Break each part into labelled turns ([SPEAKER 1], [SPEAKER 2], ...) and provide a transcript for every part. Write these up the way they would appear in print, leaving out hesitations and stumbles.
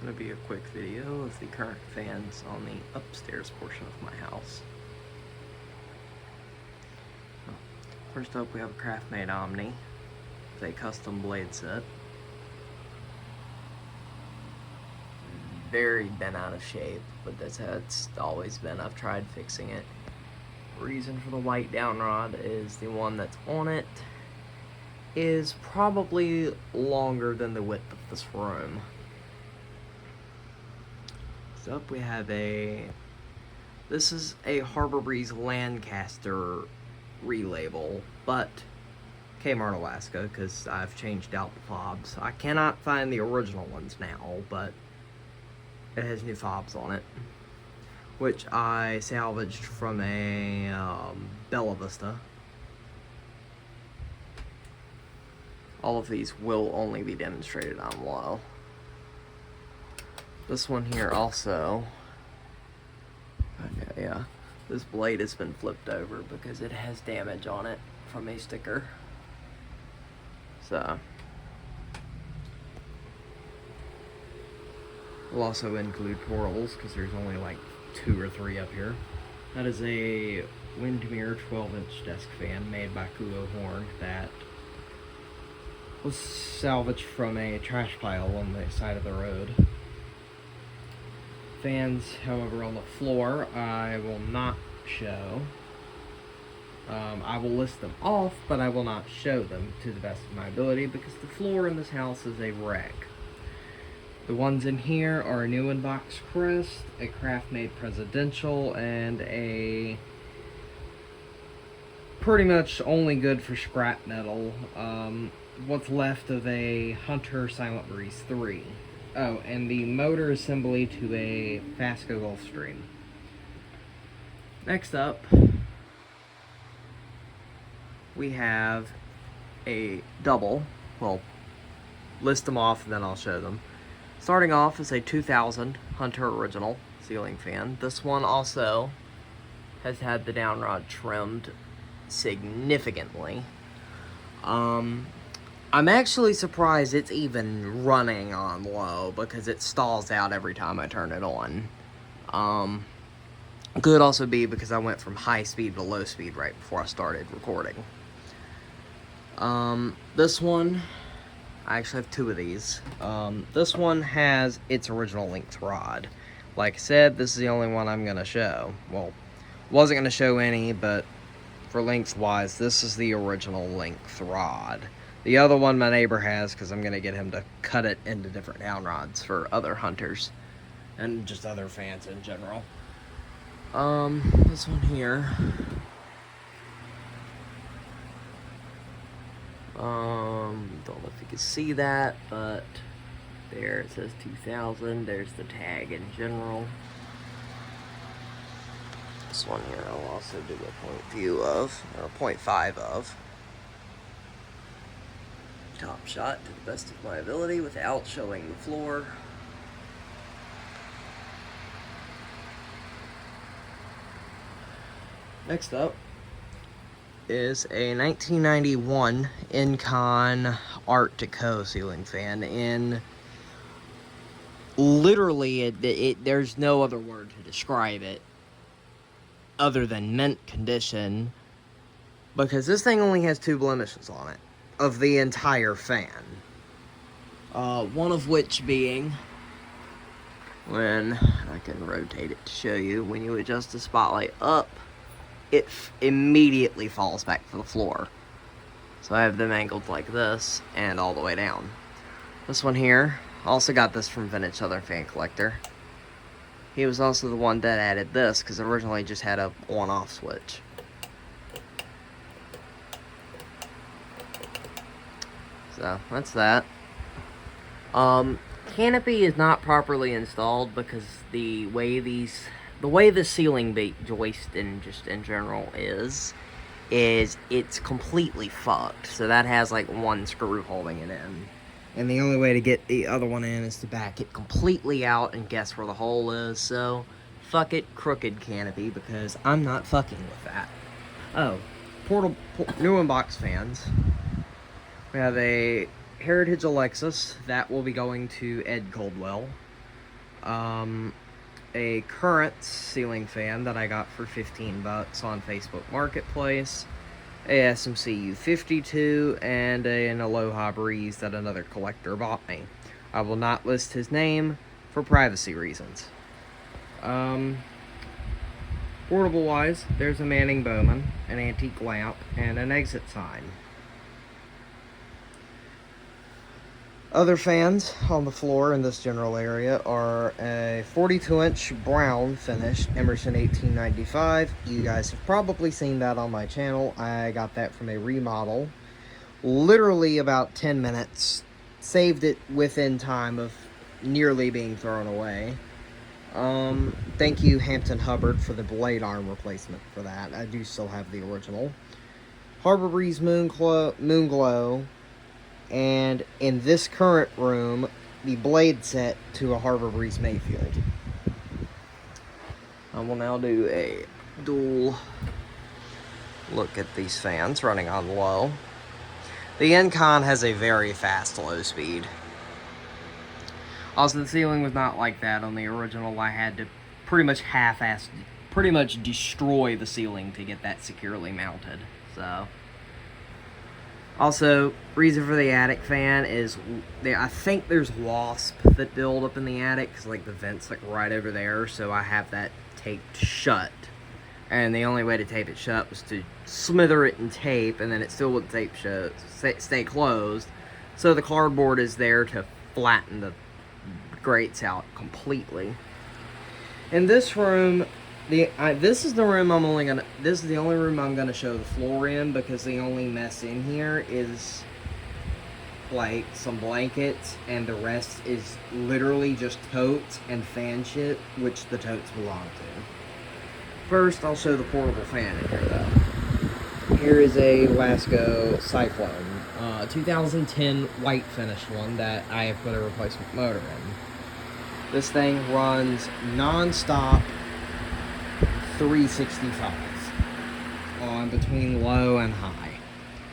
[SPEAKER 1] Going to be a quick video of the current fans on the upstairs portion of my house. First up, we have a craft-made Omni with a custom blade set. Very bent out of shape, but that's how it's always been. I've tried fixing it. Reason for the white downrod is the one that's on it is probably longer than the width of this room. Next up, we have this is a Harbor Breeze Lancaster relabel, but Kmart, Alaska, because I've changed out the fobs. I cannot find the original ones now, but it has new fobs on it, which I salvaged from a Bella Vista. All of these will only be demonstrated on low. This one here also, okay, yeah, this blade has been flipped over because it has damage on it from a sticker. So, we'll also include portables because there's only like 2 or 3 up here. That is a Windmere 12-inch desk fan made by Kulo Horn that was salvaged from a trash pile on the side of the road. Fans, however, on the floor, I will not show. I will list them off, but I will not show them to the best of my ability because the floor in this house is a wreck. The ones in here are a new Inbox Crest, a craft-made Presidential, and a pretty much only good for scrap metal. What's left of a Hunter Silent Breeze 3. Oh, and the motor assembly to a Fasco Gulfstream. Next up, we have a double. Well, list them off and then I'll show them. Starting off is a 2000 Hunter Original ceiling fan. This one also has had the downrod trimmed significantly. I'm actually surprised it's even running on low because it stalls out every time I turn it on. Could also be because I went from high speed to low speed right before I started recording. This one, I actually have 2 of these. This one has its original length rod. Like I said, this is the only one I'm going to show. Well, wasn't going to show any, but for lengthwise, this is the original length rod. The other one my neighbor has because I'm going to get him to cut it into different downrods for other hunters and just other fans in general. This one here. Don't know if you can see that, but there it says 2000. There's the tag in general. This one here I'll also do a point view of, or 0.5 of. Top shot to the best of my ability without showing the floor. Next up is a 1991 Encon Art Deco ceiling fan in literally there's no other word to describe it other than mint condition, because this thing only has 2 blemishes on it of the entire fan. One of which being, when I can rotate it to show you, when you adjust the spotlight up, it immediately falls back to the floor. So I have them angled like this and all the way down. This one here, also got this from Vintage Southern Fan Collector. He was also the one that added this because it originally just had a on-off switch. So that's that. Canopy is not properly installed because the way the ceiling joist and just in general is it's completely fucked. So that has like 1 screw holding it in. And the only way to get the other one in is to back it completely out and guess where the hole is. So fuck it, crooked canopy, because I'm not fucking with that. Oh, new Inbox fans. We have a Heritage Alexis that will be going to Ed Coldwell. A current ceiling fan that I got for 15 bucks on Facebook Marketplace, a SMC U52, and an Aloha Breeze that another collector bought me. I will not list his name for privacy reasons. Portable wise, there's a Manning Bowman, an antique lamp, and an exit sign. Other fans on the floor in this general area are a 42-inch brown finish Emerson 1895. You guys have probably seen that on my channel. I got that from a remodel. Literally about 10 minutes. Saved it within time of nearly being thrown away. Thank you, Hampton Hubbard, for the blade arm replacement for that. I do still have the original. Harbor Breeze Moon Glow. And in this current room, the blade set to a Harbor Breeze Mayfield. I will now do a dual look at these fans running on low. The Encon has a very fast low speed. Also, the ceiling was not like that on the original. I had to pretty much destroy the ceiling to get that securely mounted. So, also, reason for the attic fan is I think there's wasp that build up in the attic, because like the vent's like right over there, so I have that taped shut. And the only way to tape it shut was to smither it in tape, and then it still wouldn't stay closed. So the cardboard is there to flatten the grates out completely. In this room, this is the only room I'm gonna show the floor in, because the only mess in here is like some blankets, and the rest is literally just totes and fan shit, which the totes belong to. First, I'll show the portable fan in here though. Here is a Lasco Cyclone, 2010 white finish one that I have put a replacement motor in. This thing runs non-stop 365 on between low and high.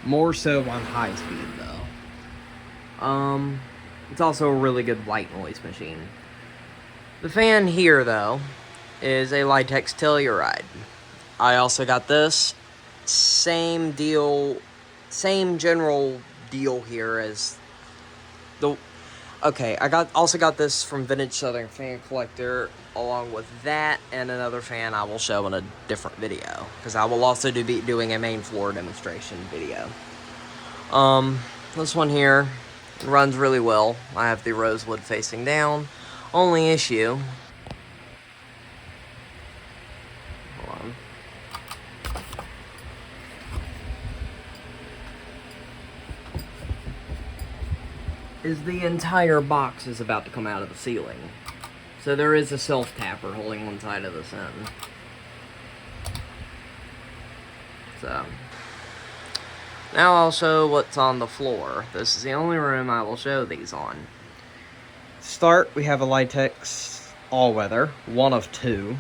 [SPEAKER 1] More so on high speed though. It's also a really good white noise machine. The fan here though is a Litex Telluride. I also got this same deal, same general deal here as the. Okay, I also got this from Vintage Southern Fan Collector, along with that and another fan I will show in a different video, because I will also be doing a main floor demonstration video. This one here runs really well. I have the rosewood facing down. Only issue, hold on, is the entire box is about to come out of the ceiling. So there is a self-tapper holding one side of this end. So, now I'll show what's on the floor. This is the only room I will show these on. To start, we have a Litex all-weather, one of two.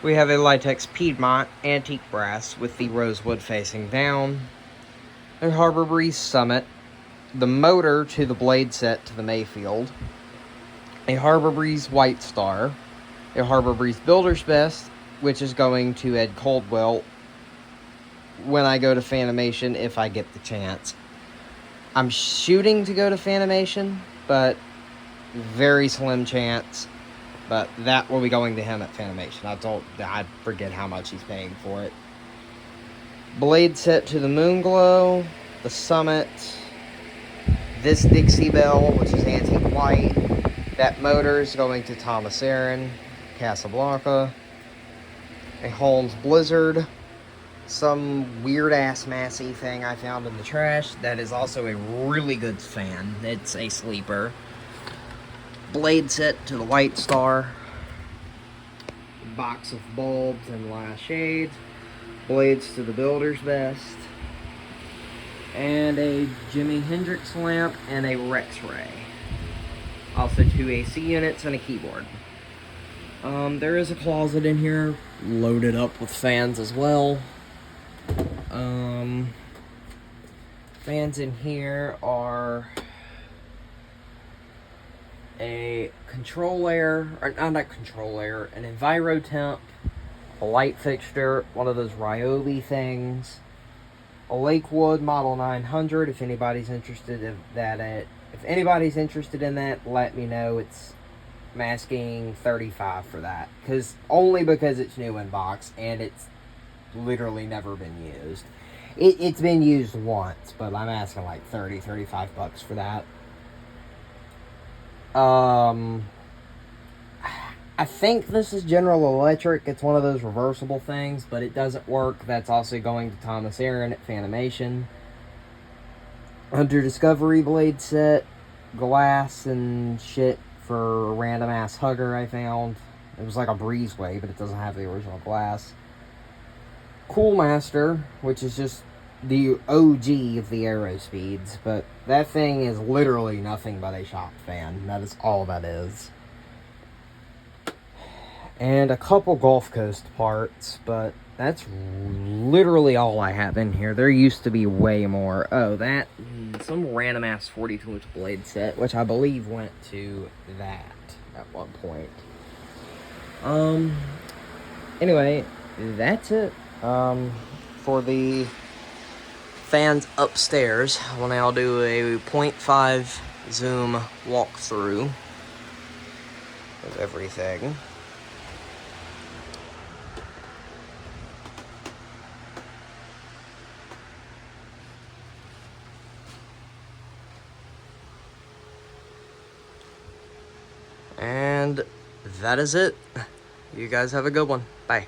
[SPEAKER 1] We have a Litex Piedmont antique brass with the rosewood facing down. A Harbor Breeze Summit. The motor to the blade set to the Mayfield, a Harbor Breeze White Star, a Harbor Breeze Builder's Best, which is going to Ed Coldwell when I go to Fanimation, if I get the chance. I'm shooting to go to Fanimation, but very slim chance, but that will be going to him at Fanimation. I forget how much he's paying for it. Blade set to the Moonglow, the Summit, this Dixie Bell, which is antique white. That motor is going to Thomas Aaron, Casablanca. A Holmes Blizzard. Some weird-ass Massey thing I found in the trash. That is also a really good fan. It's a sleeper. Blade set to the White Star. Box of bulbs and glass shades. Blades to the Builder's Best. And a Jimi Hendrix lamp and a Rex Ray. Also 2 AC units and a keyboard. There is a closet in here, loaded up with fans as well. Fans in here are a control-air, or not a control-air, an EnviroTemp, a light fixture, one of those Ryobi things, a Lakewood Model 900. If anybody's interested in that, let me know. I'm asking $35 for that, because it's new in box and it's literally never been used. It's been used once, but I'm asking like $35 for that. I think this is General Electric. It's one of those reversible things, but it doesn't work. That's also going to Thomas Aaron at Fanimation. Under Discovery blade set, glass and shit for a random ass hugger I found. It was like a breezeway, but it doesn't have the original glass. Coolmaster, which is just the OG of the Aerospeeds, but that thing is literally nothing but a shop fan. That is all that is. And a couple Gulf Coast parts, but that's literally all I have in here. There used to be way more. Oh, that, some random ass 42-inch blade set, which I believe went to that at one point. Anyway, that's it. For the fans upstairs, I'll now do a 0.5 zoom walkthrough of everything. And that is it. You guys have a good one. Bye.